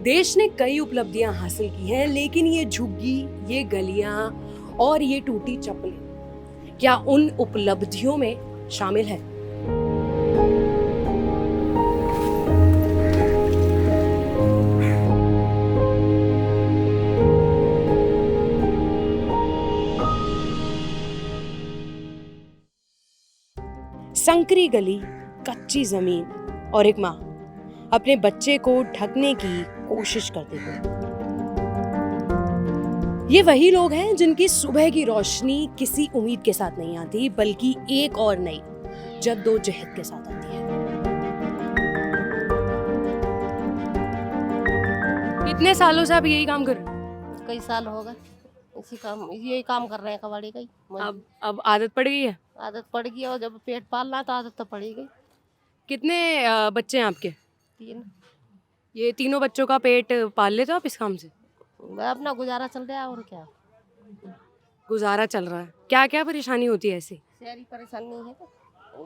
देश ने कई उपलब्धियां हासिल की हैं, लेकिन ये झुग्गी, ये गलियां और ये टूटी चप्पलें क्या उन उपलब्धियों में शामिल है? संकरी गली, कच्ची जमीन और एक माँ अपने बच्चे को ढकने की कोशिश करते हुए। ये वही लोग हैं जिनकी सुबह की रोशनी किसी उम्मीद के साथ नहीं आती, बल्कि एक और नई जद्दोजहद के साथ आती है। कितने सालों से आप यही काम कर रहे हैं? कई साल हो गए यही काम कर रहे हैं कबाड़ी का ही। अब आदत पड़ गई है? आदत पड़ गई और जब पेट पालना तो आदत तो पड़ ही गई। कितने बच्चे हैं आपके? 3। ये तीनों बच्चों का पेट पाल लेते हो आप इस काम से? अपना गुजारा चल रहा है और क्या। गुजारा चल रहा है। क्या क्या परेशानी होती है ऐसी? शहरी परेशानी है तो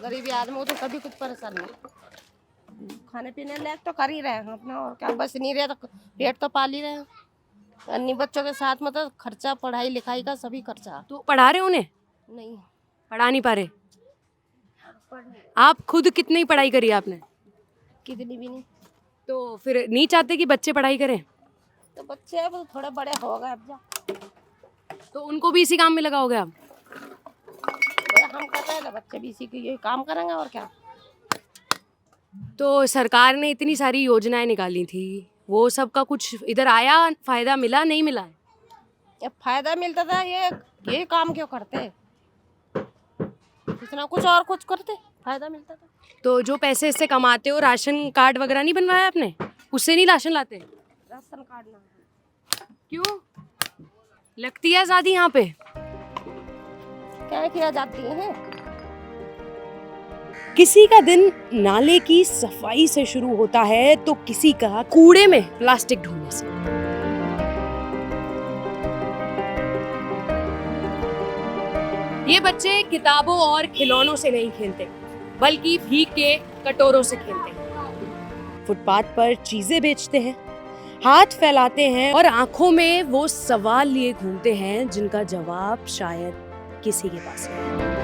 गरीबी आदमी हो तो कभी कुछ परेशानी नहीं। खाने पीने लायक तो कर ही रहे हैं अपना, और क्या। बस नहीं रहे तो पेट तो पाल ही रहे हैं। अन्य बच्चों के साथ में तो खर्चा, पढ़ाई लिखाई का सभी खर्चा। तो पढ़ा रहे हो उन्हें? नहीं पढ़ा नहीं पा रहे? आप खुद कितनी पढ़ाई करी आपने? कितनी भी नहीं। तो फिर नहीं चाहते कि बच्चे पढ़ाई करें? तो बच्चे अब थोड़े बड़े हो गए अब जा, तो उनको भी इसी काम में लगाओगे आप? हम कर रहे हैं तो बच्चे भी इसी के यही काम करेंगे और क्या। तो सरकार ने इतनी सारी योजनाएं निकाली थी, वो सब का कुछ इधर आया, फायदा मिला नहीं मिला है? जब फायदा मिलता था ये काम क्यों करते, इतना कुछ और कुछ करते, फायदा मिलता था। तो जो पैसे इससे कमाते हो, राशन कार्ड वगैरह नहीं बनवाया आपने? उससे नहीं राशन लाते? राशन कार्ड ना, क्यों? लगती है आजादी यहाँ पे? क्या किया जाती है। किसी का दिन नाले की सफाई से शुरू होता है तो किसी का कूड़े में प्लास्टिक ढूंढने से। ये बच्चे किताबों और खिलौनों से नहीं खेलते, बल्कि भीग के कटोरों से खेलते हैं। फुटपाथ पर चीजें बेचते हैं, हाथ फैलाते हैं और आंखों में वो सवाल लिए घूमते हैं जिनका जवाब शायद किसी के पास नहीं।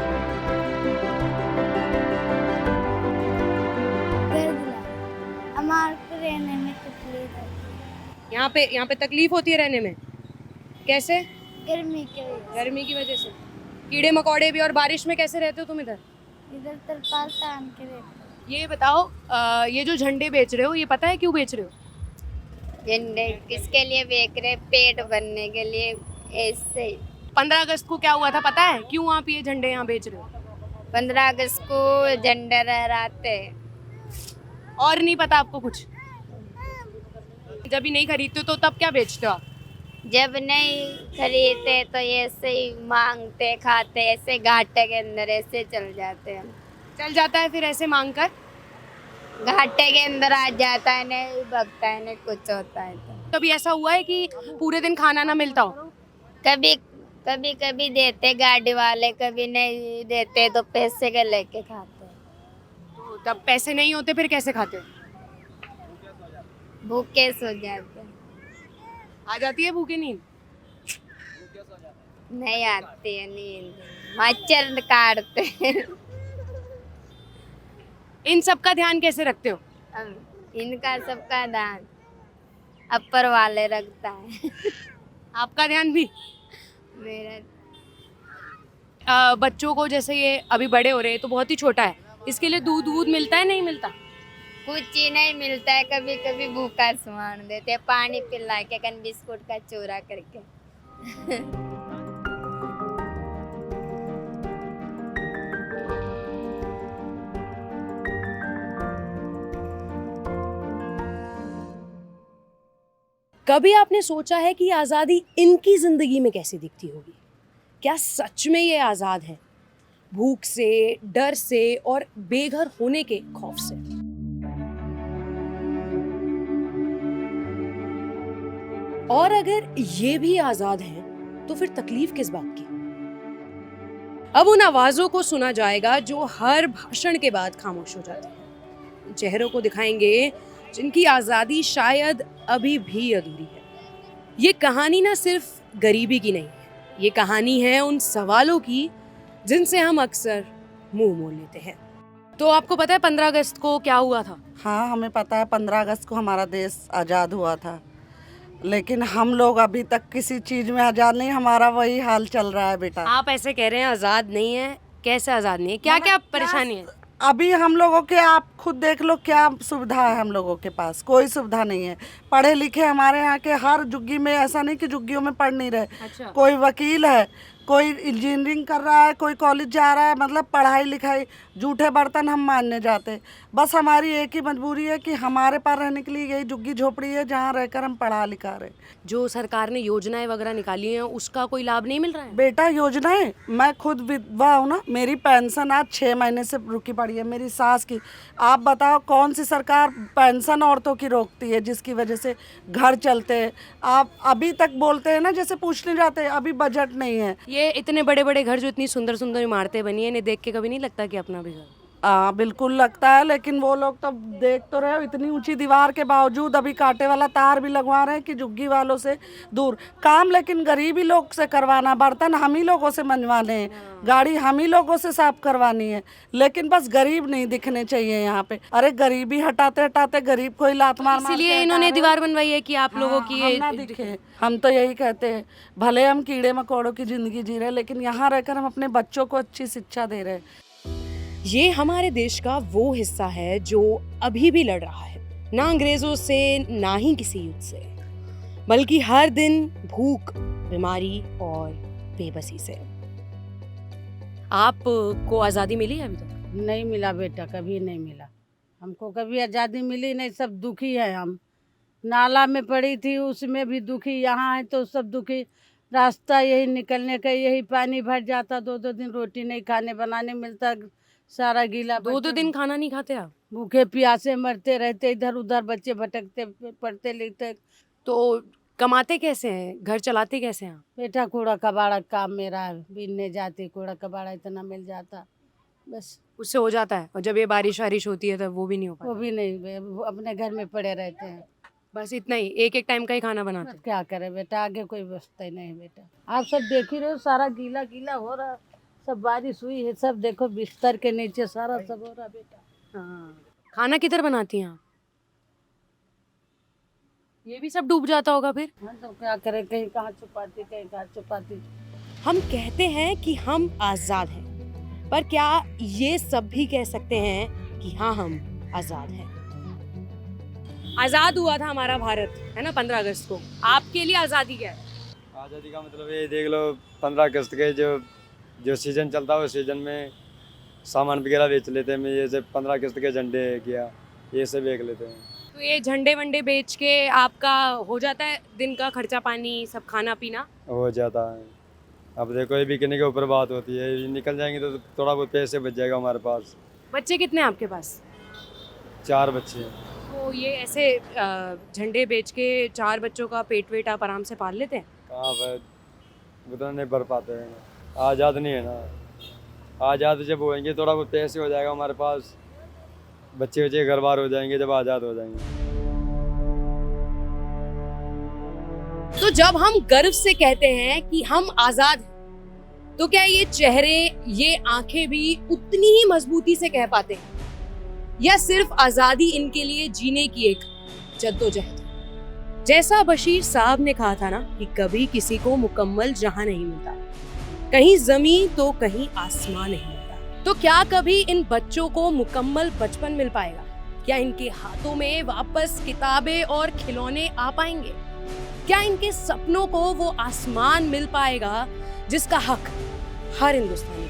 हमारे को रहने में तकलीफ है। यहाँ पे तकलीफ होती है रहने में? कैसे? गर्मी के वजह गर्मी की वजह से? कीड़े मकोड़े भी। और बारिश में कैसे रहते हो तुम इधर? से इधर तरपाल तान के रहते हैं। ये बताओ, ये जो झंडे बेच रहे हो, ये पता है क्यों बेच रहे हो? झंडे किसके लिए बेच रहे? पेट भरने के लिए। ऐसे 15 अगस्त को क्या हुआ था पता है? क्यों आप ये झंडे यहाँ बेच रहे हो? 15 अगस्त को झंडे लहराते हैं। और नहीं पता आपको कुछ? जब भी नहीं खरीदते हो तो तब क्या बेचते हो आप? जब नहीं खरीदते तो ऐसे ही मांगते खाते, ऐसे घाटे के अंदर ऐसे चल जाते हैं। चल जाता है फिर ऐसे मांग कर? घाटे के अंदर आ जाता है, नहीं भगता है, नहीं कुछ होता है। तो कभी ऐसा हुआ है कि पूरे दिन खाना ना मिलता हो? कभी कभी कभी देते गाड़ी वाले, कभी नहीं देते तो पैसे के लेके खाते हैं। तो तब पैसे नहीं होते फिर कैसे खाते हो? भूखे सो जाते हैं। आ जाती है भूखे नींद? नहीं आती है नींद, मच्छर काटते हैं। इन सब का ध्यान कैसे रखते हो? इनका सबका ध्यान अपर वाले रखता है। आपका ध्यान भी? मेरा बच्चों को जैसे ये अभी बड़े हो रहे हैं तो बहुत ही छोटा है, इसके लिए दूध मिलता है नहीं मिलता? कुछ ही नहीं मिलता है, कभी कभी भूखा सामान देते हैं, पानी पिला के, कन बिस्कुट का चूरा करके। कभी आपने सोचा है कि आज़ादी इनकी जिंदगी में कैसी दिखती होगी? क्या सच में ये आज़ाद है? भूख से, डर से और बेघर होने के खौफ से। और अगर ये भी आज़ाद हैं, तो फिर तकलीफ किस बात की? अब उन आवाज़ों को सुना जाएगा जो हर भाषण के बाद खामोश हो जाती हैं। चेहरों को दिखाएंगे जिनकी आज़ादी शायद अभी भी अधूरी है। ये कहानी ना सिर्फ गरीबी की नहीं है, ये कहानी है उन सवालों की जिनसे हम अक्सर मुंह मोड़ लेते हैं। तो आपको पता है 15 अगस्त को क्या हुआ था? हाँ, हमें पता है 15 अगस्त को हमारा देश आज़ाद हुआ था, लेकिन हम लोग अभी तक किसी चीज़ में आज़ाद नहीं, हमारा वही हाल चल रहा है बेटा। आप ऐसे कह रहे हैं आज़ाद नहीं है, कैसे आज़ाद नहीं है? क्या क्या परेशानी है? अभी हम लोगों के, आप खुद देख लो क्या सुविधा है हम लोगों के पास, कोई सुविधा नहीं है। पढ़े लिखे हमारे यहाँ के हर झुग्गी में, ऐसा नहीं कि झुग्गियों में पढ़ नहीं रहे। अच्छा। कोई वकील है, कोई इंजीनियरिंग कर रहा है, कोई कॉलेज जा रहा है, मतलब पढ़ाई लिखाई झूठे बर्तन हम मानने जाते। बस हमारी एक ही मजबूरी है कि हमारे पास रहने के लिए यही झुग्गी झोपड़ी है जहाँ रहकर हम पढ़ा लिखा रहे। जो सरकार ने योजनाएं वगैरह निकाली हैं उसका कोई लाभ नहीं मिल रहा है? बेटा योजनाएं, मैं खुद विधवा हूँ ना, मेरी पेंशन आज 6 महीने से रुकी पड़ी है, मेरी सास की। आप बताओ कौन सी सरकार पेंशन औरतों की रोकती है जिसकी वजह से घर चलते हैं? आप अभी तक बोलते हैं ना, जैसे पूछने जाते हैं अभी बजट नहीं है। ये इतने बड़े बड़े घर जो इतनी सुंदर सुंदर इमारतें बनी है, इन्हें देख के कभी नहीं लगता कि अपना भी घर? बिल्कुल लगता है, लेकिन वो लोग तो देख तो रहे हो, इतनी ऊंची दीवार के बावजूद अभी कांटे वाला तार भी लगवा रहे हैं कि झुग्गी वालों से दूर काम। लेकिन गरीबी लोग से करवाना, बर्तन हम ही लोगों से मंजवाने हैं, गाड़ी हम ही लोगों से साफ करवानी है, लेकिन बस गरीब नहीं दिखने चाहिए यहाँ पे। अरे गरीबी हटाते हटाते गरीब को ही लात मार मार इसीलिए इन्होंने दीवार बनवाई है कि आप लोगों की हम ना दिखे। हम तो यही कहते हैं, भले हम कीड़े मकोड़ों की जिंदगी जी रहे, लेकिन यहाँ रहकर हम अपने बच्चों को अच्छी शिक्षा दे रहे हैं। ये हमारे देश का वो हिस्सा है जो अभी भी लड़ रहा है, ना अंग्रेजों से ना ही किसी युद्ध से, बल्कि हर दिन भूख, बीमारी और बेबसी से। आपको आज़ादी मिली है अभी तक? नहीं मिला बेटा, कभी नहीं मिला हमको, कभी आज़ादी मिली नहीं। सब दुखी है हम। नाला में पड़ी थी उसमें भी दुखी, यहाँ है तो सब दुखी। रास्ता यही निकलने का, यही पानी भर जाता, 2-2 दिन रोटी नहीं खाने बनाने मिलता, सारा गीला। 2-2 दिन खाना नहीं खाते आप? भूखे प्यासे मरते रहते, इधर उधर बच्चे भटकते, पढ़ते लिखते। तो कमाते कैसे हैं, घर चलाते कैसे हैं? बेटा कूड़ा कबाड़ा काम मेरा है, बीनने जाती, कूड़ा कबाड़ा इतना मिल जाता, बस उससे हो जाता है। और जब ये बारिश वारिश होती है तब वो भी नहीं हो वो पाता? भी नहीं, वो अपने घर में पड़े रहते हैं। बस इतना ही, एक एक टाइम का ही खाना बनाते हैं? क्या करे बेटा, आगे कोई बचता ही नहीं बेटा। आप सब देख ही रहे हो, सारा गीला गीला हो रहा, सब बारिश हुई है, सब देखो बिस्तर के नीचे सारा सब हो रहा बेटा। हाँ। खाना किधर बनाती हैं आप? ये भी सब डूब जाता होगा फिर? हाँ तो क्या करे, कहीं कहाँ छुपाती, कहीं कहाँ छुपाती। हम कहते हैं कि हम आज़ाद हैं, पर क्या ये सब भी कह सकते हैं कि हाँ हम आज़ाद हैं? आज़ाद हुआ था हमारा भारत, है ना, 15 अगस्त को। आपके लिए आज़ादी क्या है? आज़ादी का मतलब ये देख लो, 15 अगस्त के जो सीज़न चलता है उस सीज़न में सामान वगैरह बेच लेते हैं। जैसे 15 अगस्त के झंडे किया, ये सब बेच लेते हैं। तो ये झंडे वंडे बेच के आपका हो जाता है दिन का खर्चा पानी, सब खाना पीना? हो जाता है। अब देखो ये बिकने के ऊपर बात होती है, ये निकल जाएंगे तो थोड़ा बहुत पैसे बच जाएगा हमारे पास। बच्चे कितने हैं आपके पास? 4 बच्चे हैं। तो ये ऐसे झंडे बेच के 4 बच्चों का पेट वेट आप आराम से पाल लेते हैं? कहाँ पर उतना नहीं भर पाते हैं, आज़ाद नहीं है ना। आज़ाद जब होएंगे थोड़ा बहुत पैसे हो जाएगा हमारे पास, बच्चे बच्चे घर बार हो जाएंगे जब आज़ाद हो जाएंगे। तो जब हम गर्व से कहते हैं कि हम आज़ाद हैं, तो क्या ये चेहरे, ये आंखें भी उतनी ही मजबूती से कह पाते हैं, या सिर्फ आज़ादी इनके लिए जीने की एक जद्दोजहद? जैसा बशीर साहब ने कहा था ना कि कभी किसी को मुकम्मल जहां नहीं मिलता, कहीं जमीन तो कहीं आसमान नहीं मिलता। तो क्या कभी इन बच्चों को मुकम्मल बचपन मिल पाएगा? क्या इनके हाथों में वापस किताबें और खिलौने आ पाएंगे? क्या इनके सपनों को वो आसमान मिल पाएगा जिसका हक हर हिंदुस्तानी